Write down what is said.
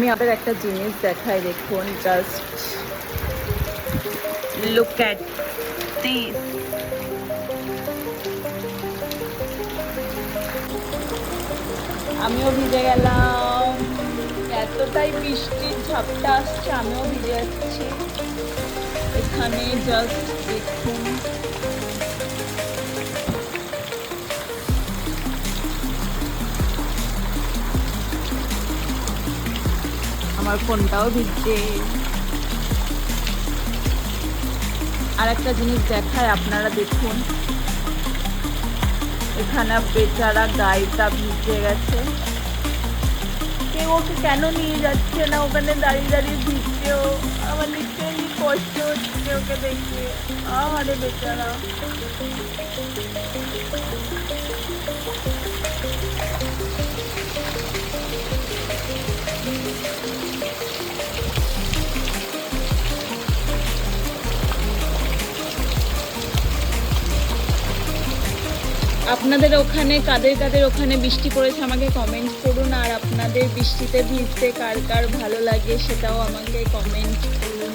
আমি আপনাদের একটা জিনিস দেখাই, দেখুন, জাস্ট লুক অ্যাট দিস। আমিও ভিজে গেলাম, এতটাই বৃষ্টির ঝাপটা আসছে, আমিও ভিজে যাচ্ছি। এখানে জাস্ট দেখুন, আমার ফোনটাও ভিজছে। আর একটা জিনিস দেখায়, আপনারা দেখুন, এখানে বেচারা গাইটা ভিজে গেছে, কেউ ওকে কেন নিয়ে যাচ্ছে না, ওখানে দাঁড়িয়ে দাঁড়িয়ে ভিজছেও। আমার লিটারেলি কষ্ট হচ্ছে ওকে দেখে, আরে বেচারা। আপনাদের ওখানে কাদের কাদের ওখানে বৃষ্টি পড়েছে আমাকে কমেন্ট করুন, আর আপনাদের বৃষ্টিতে ভিজতে কার কার ভালো লাগে সেটাও আমাকে কমেন্ট করুন।